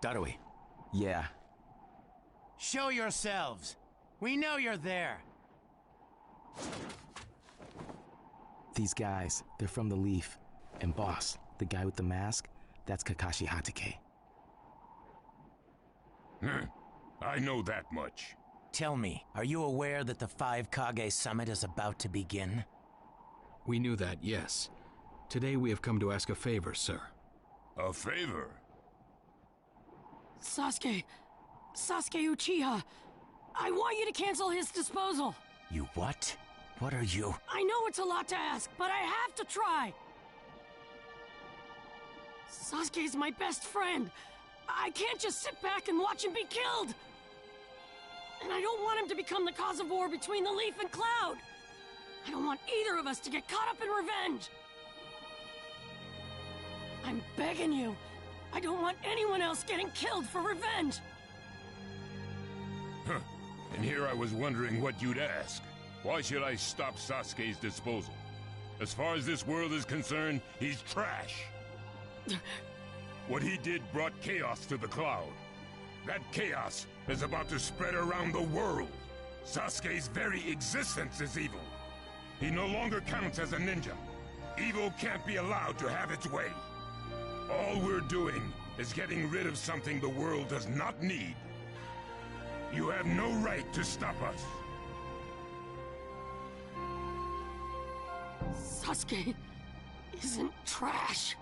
Darui. Yeah. Show yourselves. We know you're there. These guys, they're from the Leaf. And boss, the guy with the mask, that's Kakashi Hatake. I know that much. Tell me, are you aware that the Five Kage Summit is about to begin? We knew that, yes. Today we have come to ask a favor, sir. A favor? Sasuke Uchiha, I want you to cancel his disposal. You what? What are you? I know it's a lot to ask, but I have to try. Sasuke's my best friend. I can't just sit back and watch him be killed. And I don't want him to become the cause of war between the Leaf and Cloud. I don't want either of us to get caught up in revenge. I'm begging you. I don't want anyone else getting killed for revenge. Huh. And here I was wondering what you'd ask. Why should I stop Sasuke's disposal? As far as this world is concerned, he's trash. What he did brought chaos to the Cloud. That chaos is about to spread around the world. Sasuke's very existence is evil. He no longer counts as a ninja. Evil can't be allowed to have its way. All we're doing is getting rid of something the world does not need. You have no right to stop us. Sasuke isn't trash.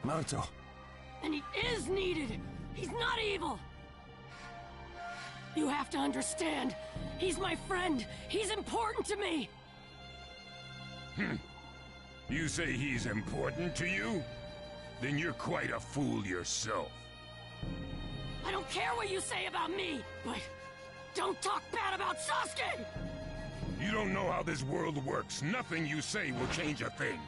Naruto. And he is needed. He's not evil. You have to understand. He's my friend. He's important to me. You say he's important to you? Then you're quite a fool yourself. I don't care what you say about me, but don't talk bad about Sasuke! You don't know how this world works. Nothing you say will change a thing.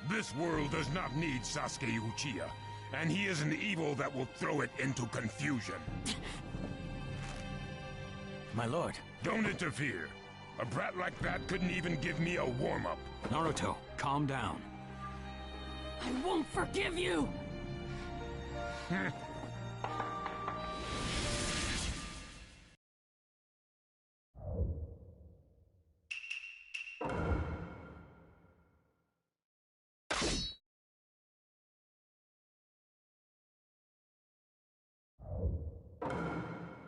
This world does not need Sasuke Uchiha, and he is an evil that will throw it into confusion. My lord. Don't interfere. A brat like that couldn't even give me a warm-up. Naruto, calm down. I won't forgive you!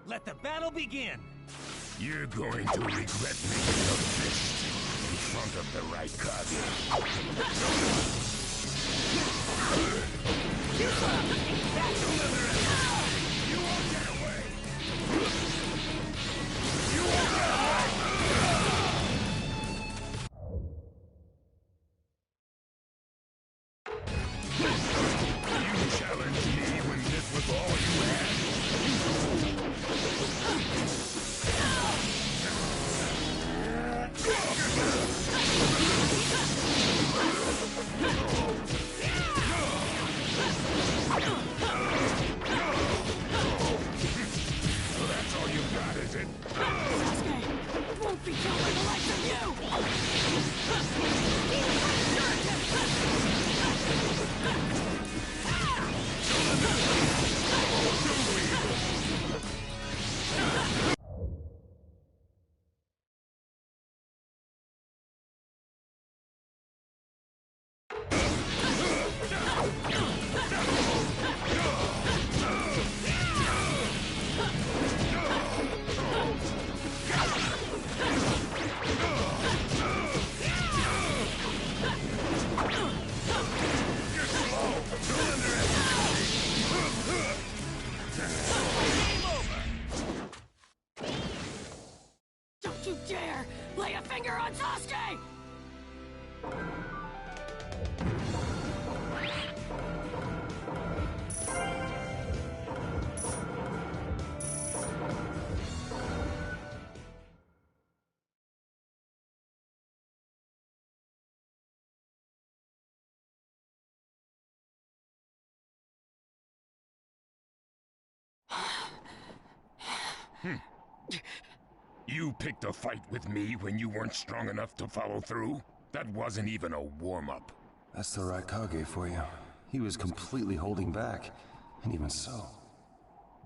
Let the battle begin! You're going to regret making a fist in front of the right Kage. You won't get away! You won't get away! You challenged me when this was all you had? Don't you dare lay a finger on Sasuke! You picked a fight with me when you weren't strong enough to follow through? That wasn't even a warm-up. That's the Raikage for you. He was completely holding back. And even so...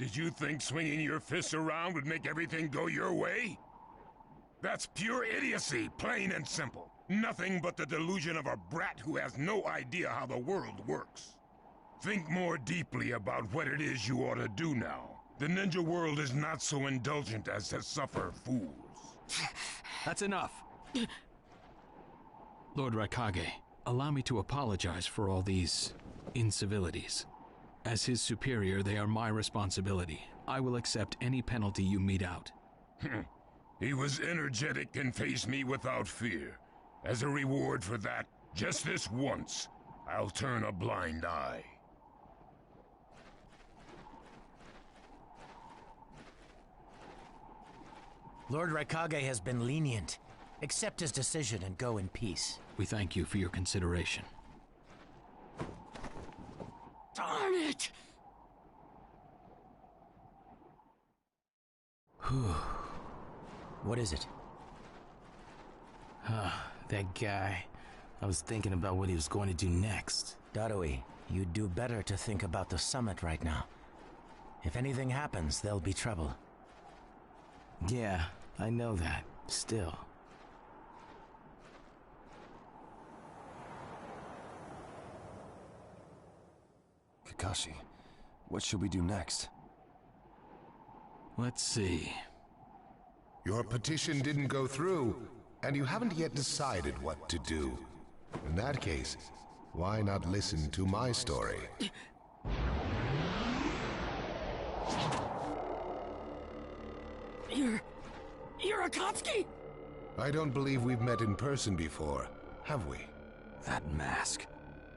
Did you think swinging your fists around would make everything go your way? That's pure idiocy, plain and simple. Nothing but the delusion of a brat who has no idea how the world works. Think more deeply about what it is you ought to do now. The ninja world is not so indulgent as to suffer fools. That's enough. Lord Raikage, allow me to apologize for all these incivilities. As his superior, they are my responsibility. I will accept any penalty you mete out. He was energetic and faced me without fear. As a reward for that, just this once, I'll turn a blind eye. Lord Raikage has been lenient. Accept his decision and go in peace. We thank you for your consideration. Darn it! What is it? That guy. I was thinking about what he was going to do next. Darui, you'd do better to think about the summit right now. If anything happens, there'll be trouble. Yeah, I know that. Still. Kakashi, what should we do next? Let's see. Your petition didn't go through, and you haven't yet decided what to do. In that case, why not listen to my story? You're Akatsuki? I don't believe we've met in person before, have we? That mask.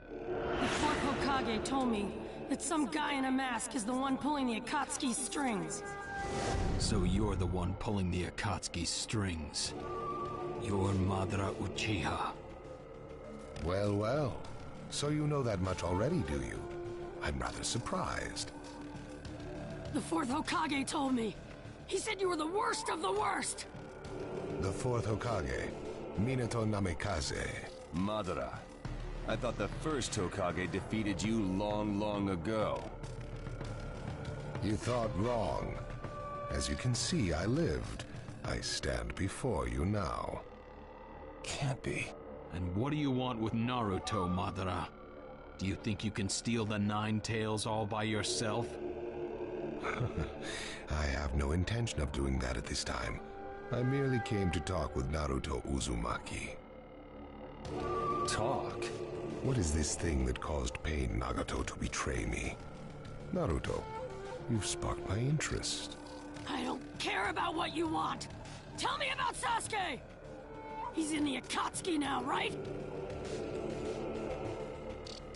The fourth Hokage told me that some guy in a mask is the one pulling the Akatsuki's strings. So you're the one pulling the Akatsuki's strings. You're Madara Uchiha. Well, well. So you know that much already, do you? I'm rather surprised. The fourth Hokage told me. He said you were the worst of the worst. The fourth Hokage, Minato Namikaze. Madara. I thought the first Hokage defeated you long ago. You thought wrong. As you can see, I lived. I stand before you now. Can't be. And what do you want with Naruto, Madara? Do you think you can steal the Nine Tails all by yourself? I have no intention of doing that at this time. I merely came to talk with Naruto Uzumaki. Talk? What is this thing that caused Pain Nagato to betray me? Naruto, you've sparked my interest. I don't care about what you want. Tell me about Sasuke! He's in the Akatsuki now, right?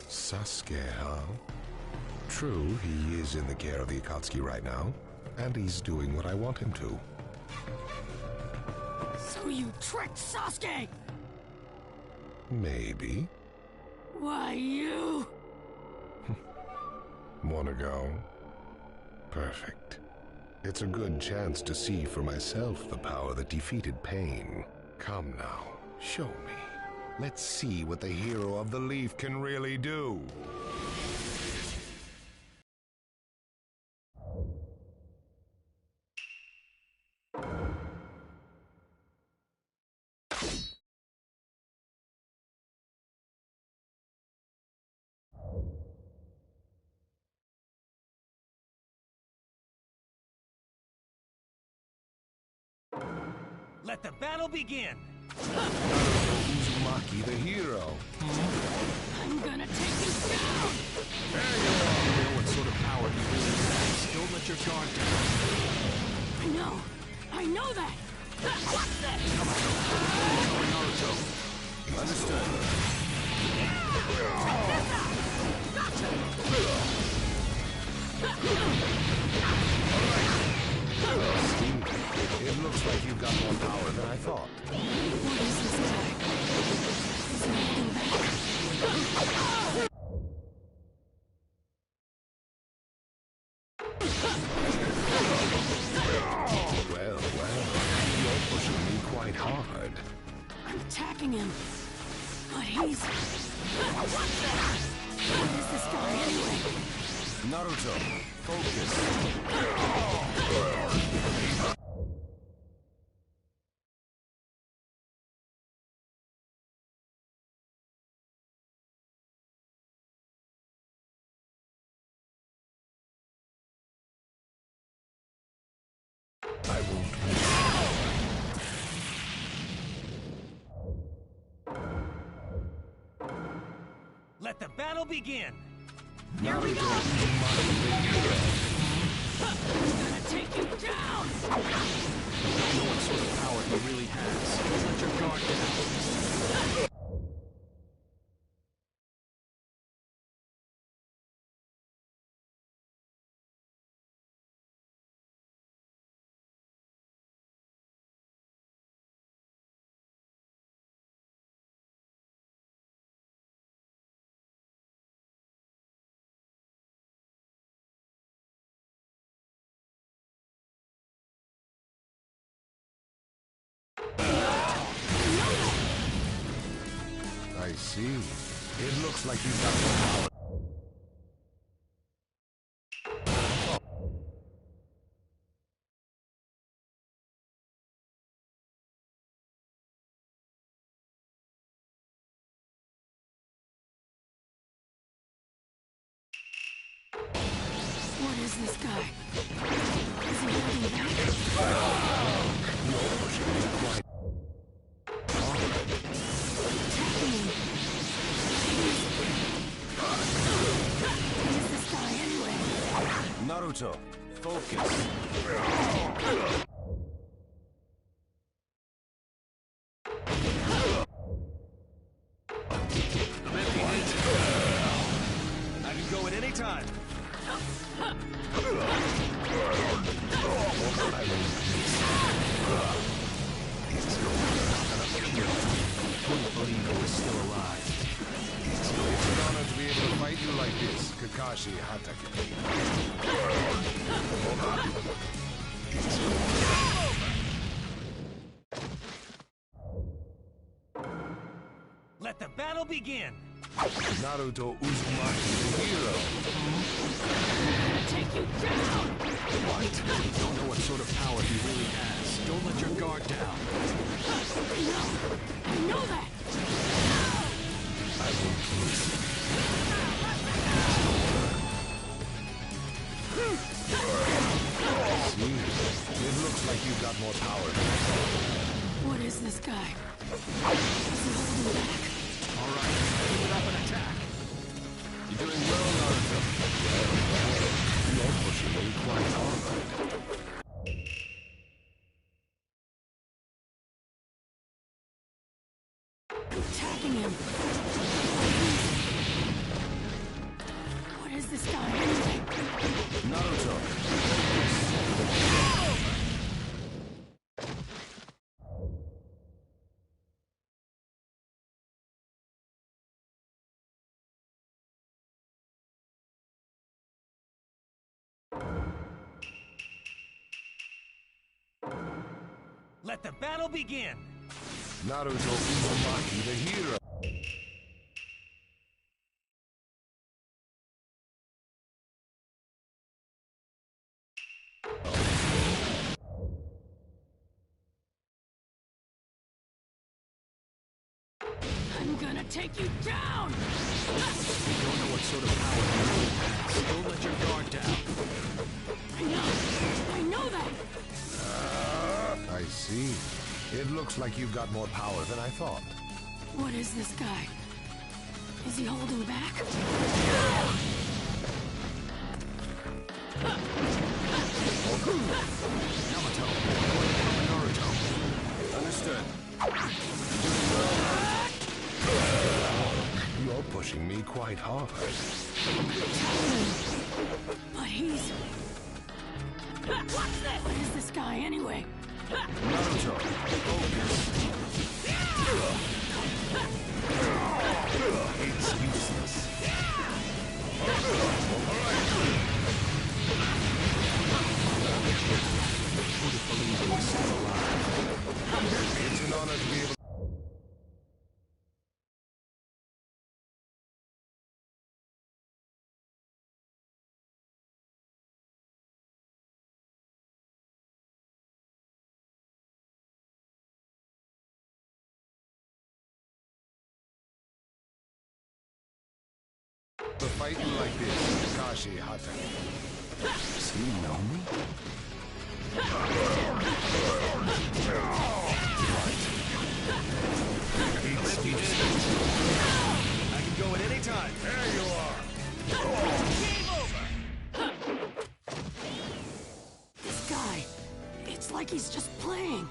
Sasuke, huh? True, he is in the care of the Akatsuki right now, and he's doing what I want him to. So you tricked Sasuke! Maybe. Why, you... Wanna go? Perfect. It's a good chance to see for myself the power that defeated Pain. Come now, show me. Let's see what the hero of the leaf can really do. Let the battle begin! Uzumaki, the hero. I'm gonna take you down! There you are! You know what sort of power he really has. Don't let your guard down. I know that! What's this? Naruto. Understood. It looks like you've got more power than I thought. What is this guy? Is he holding back? Well, you're pushing me quite hard. I'm attacking him. But he's... What is this guy anyway? Naruto, I won't. Let the battle begin! Here we go! I'm gonna take you down! I don't know what sort of power he really has. Don't let your guard down. I see. It looks like you've got more power. What is this guy? Is he holding back? You're pushing me quite. Attacking him. Who is this guy anyway? Naruto, focus. I can go at any time. Polino is still alive. It's an honor to be able to fight you like this, Kakashi Hatake. Let the battle begin! Naruto Uzumaki, the hero. Take you down! What? Don't know what sort of power he really has. Don't let your guard down. No! I know that! I will kill you. See, it looks like you've got more power. What is this guy? Is he holding back? All right, keep it up and attack. You're doing well, Naruto. You're pushing me quite hard. Attacking him. What is this guy anyway? Naruto. Let the battle begin! Naruto Uzumaki, the hero. I'm gonna take you down! Don't know what sort of power he really has. Don't let your guard down. I know that! I see. It looks like you've got more power than I thought. What is this guy? Is he holding back? Yamato, Naruto. Understood. You're pushing me quite hard. But he's... What's this? What is this guy anyway? Naruto, focus. It's useless. Who'd have believed he was still alive? It's an honor to be able For fighting like this, Kakashi Hata. Does he know me? I can go at any time. There you are. Game over! This guy, it's like he's just playing.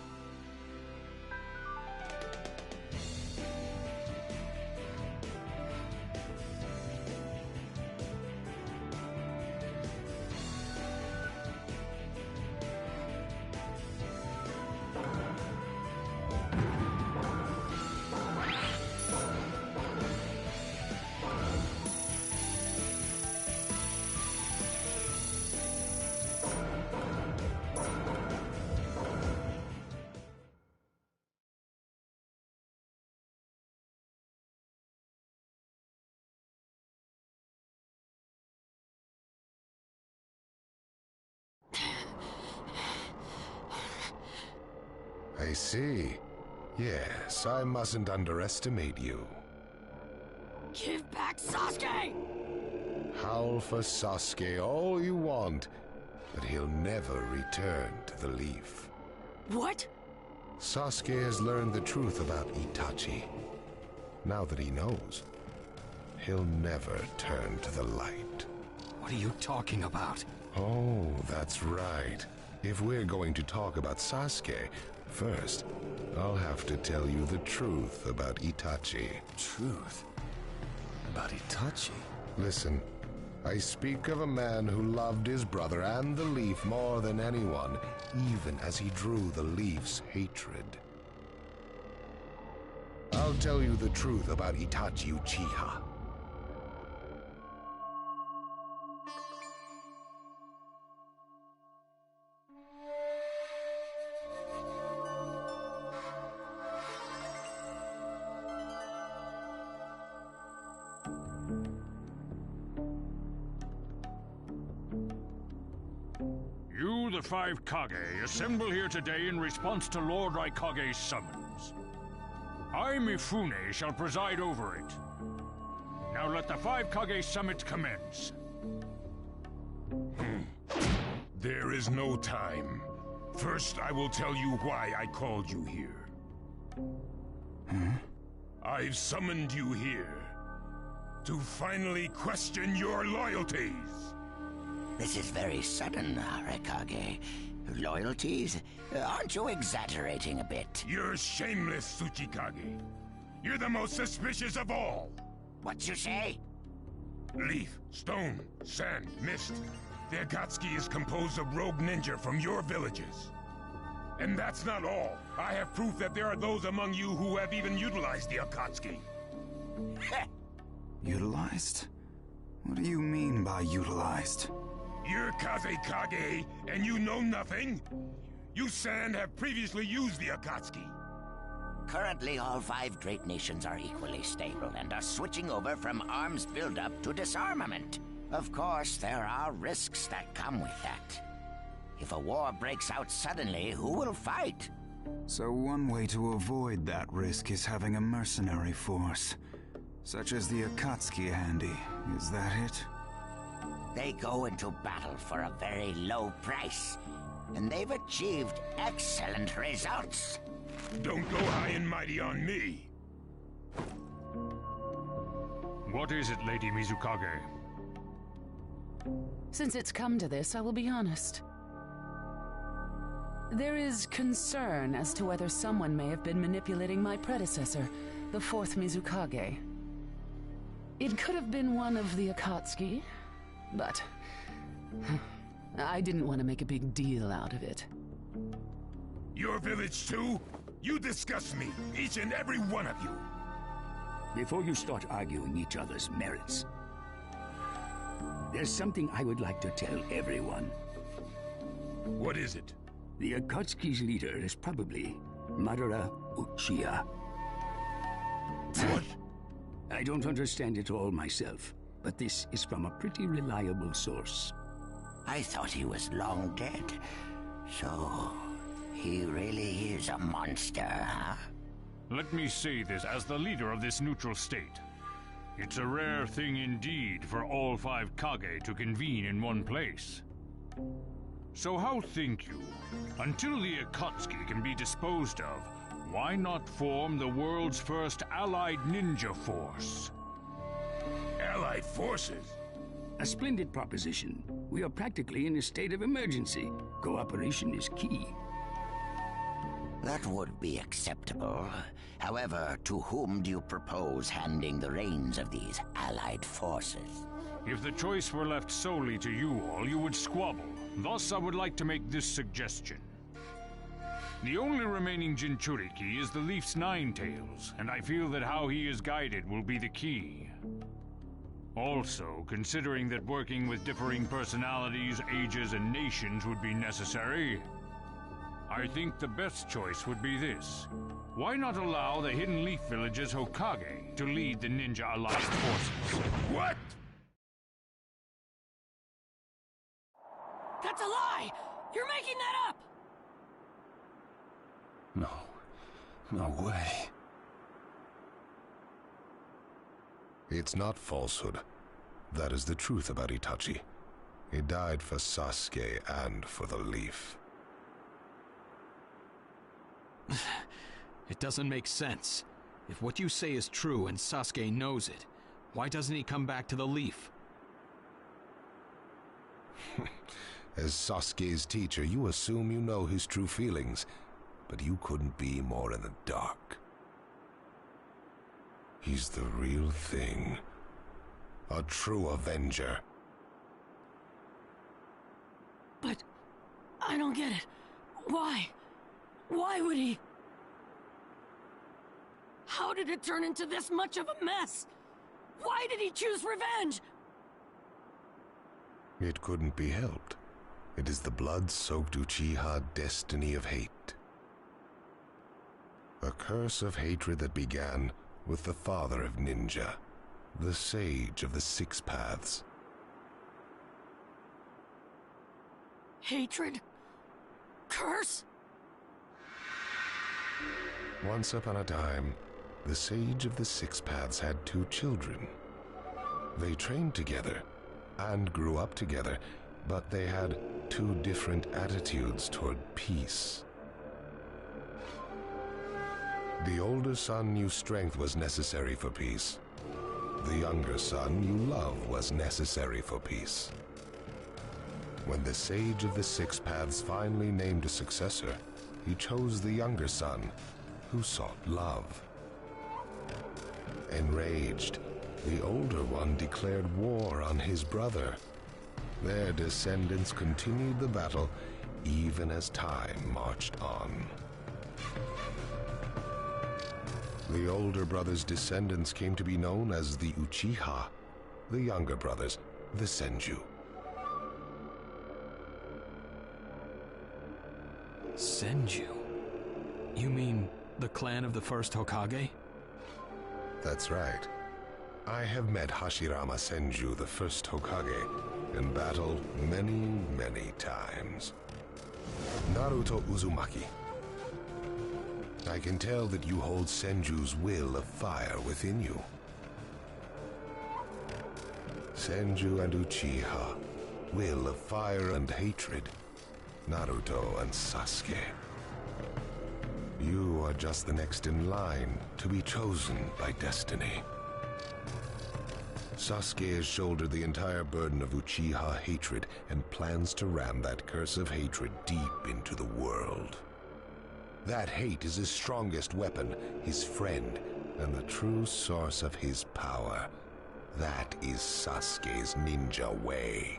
I see. Yes, I mustn't underestimate you. Give back Sasuke! Howl for Sasuke all you want, but he'll never return to the Leaf. What? Sasuke has learned the truth about Itachi. Now that he knows, he'll never turn to the light. What are you talking about? Oh, that's right. If we're going to talk about Sasuke, first, I'll have to tell you the truth about Itachi. Truth? About Itachi? Listen, I speak of a man who loved his brother and the Leaf more than anyone, even as he drew the Leaf's hatred. I'll tell you the truth about Itachi Uchiha. You, the five Kage, assemble here today in response to Lord Raikage's summons. I, Mifune, shall preside over it. Now let the five Kage summit commence. There is no time. First, I will tell you why I called you here. I've summoned you here to finally question your loyalties. This is very sudden, Raikage. Loyalties? Aren't you exaggerating a bit? You're shameless, Tsuchikage. You're the most suspicious of all. What you say? Leaf, stone, sand, mist. The Akatsuki is composed of rogue ninja from your villages. And that's not all. I have proof that there are those among you who have even utilized the Akatsuki. Utilized? What do you mean by utilized? You're Kazekage, and you know nothing? You Sand have previously used the Akatsuki. Currently, all five great nations are equally stable and are switching over from arms buildup to disarmament. Of course, there are risks that come with that. If a war breaks out suddenly, who will fight? So one way to avoid that risk is having a mercenary force, such as the Akatsuki handy. Is that it? They go into battle for a very low price, and they've achieved excellent results. Don't go high and mighty on me. What is it, Lady Mizukage? Since it's come to this, I will be honest. There is concern as to whether someone may have been manipulating my predecessor, the fourth Mizukage. It could have been one of the Akatsuki, but I didn't want to make a big deal out of it. Your village too? You disgust me, each and every one of you. Before you start arguing each other's merits, there's something I would like to tell everyone. What is it? The Akatsuki's leader is probably Madara Uchiha. What? I don't understand it all myself, but this is from a pretty reliable source. I thought he was long dead. So, he really is a monster, huh? Let me say this as the leader of this neutral state. It's a rare thing indeed for all 5 Kage to convene in one place. So how think you, until the Akatsuki can be disposed of, why not form the world's first allied ninja force? Allied forces? A splendid proposition. We are practically in a state of emergency. Cooperation is key. That would be acceptable. However, to whom do you propose handing the reins of these allied forces? If the choice were left solely to you all, you would squabble. Thus, I would like to make this suggestion. The only remaining Jinchuriki is the Leaf's Nine-Tails, and I feel that how he is guided will be the key. Also, considering that working with differing personalities, ages, and nations would be necessary, I think the best choice would be this. Why not allow the Hidden Leaf Village's Hokage to lead the Ninja Alliance forces? What? That's a lie! You're making that up! No way. It's not falsehood. That is the truth about Itachi. He died for Sasuke and for the Leaf. It doesn't make sense. If what you say is true and Sasuke knows it, why doesn't he come back to the Leaf? As Sasuke's teacher, you assume you know his true feelings, but you couldn't be more in the dark. He's the real thing. A true Avenger. But I don't get it. Why? Why would he? How did it turn into this much of a mess? Why did he choose revenge? It couldn't be helped. It is the blood-soaked Uchiha destiny of hate. A curse of hatred that began with the father of ninja, the sage of the 6 paths. Hatred? Curse? Once upon a time, the sage of the 6 paths had 2 children. They trained together and grew up together, but they had 2 different attitudes toward peace. The older son knew strength was necessary for peace. The younger son knew love was necessary for peace. When the sage of the 6 paths finally named a successor, he chose the younger son, who sought love. Enraged, the older one declared war on his brother. Their descendants continued the battle even as time marched on. The older brother's descendants came to be known as the Uchiha, the younger brothers, the Senju. Senju? You mean the clan of the first Hokage? That's right. I have met Hashirama Senju, the first Hokage, in battle many, many times. Naruto Uzumaki. I can tell that you hold Senju's will of fire within you. Senju and Uchiha, will of fire and hatred. Naruto and Sasuke. You are just the next in line to be chosen by destiny. Sasuke has shouldered the entire burden of Uchiha hatred and plans to ram that curse of hatred deep into the world. That hate is his strongest weapon, his friend, and the true source of his power. That is Sasuke's ninja way.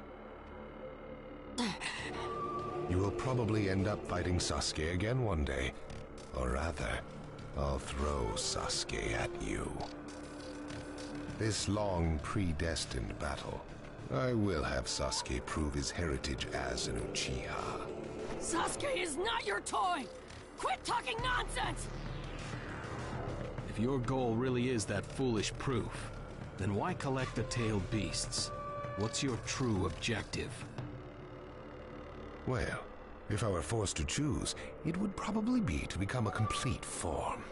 You will probably end up fighting Sasuke again one day. Or rather, I'll throw Sasuke at you. This long, predestined battle, I will have Sasuke prove his heritage as an Uchiha. Sasuke is not your toy! Quit talking nonsense! If your goal really is that foolish proof, then why collect the tailed beasts? What's your true objective? Well, if I were forced to choose, it would probably be to become a complete form.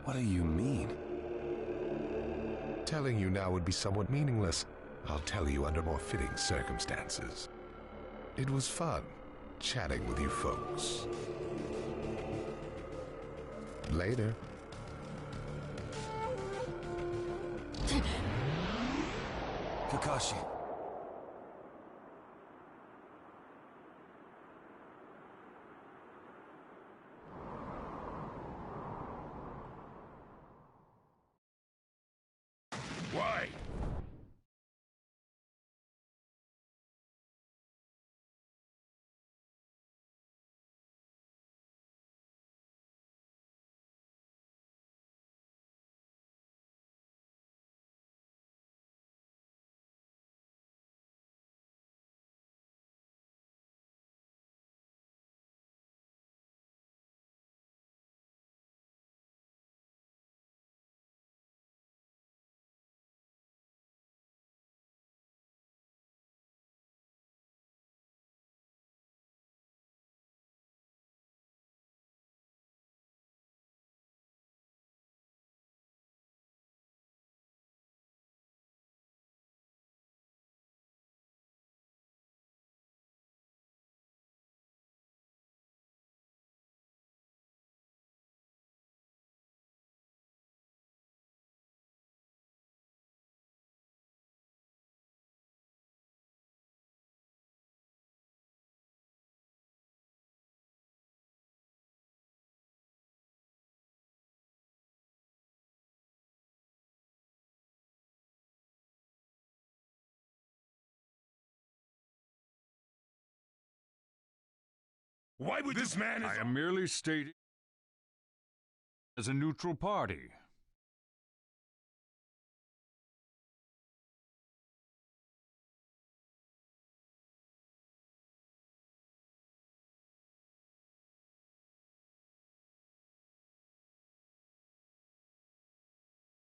What do you mean? Telling you now would be somewhat meaningless. I'll tell you under more fitting circumstances. It was fun chatting with you folks. Later. Kakashi. Why? Why would this man... I am merely stating as a neutral party.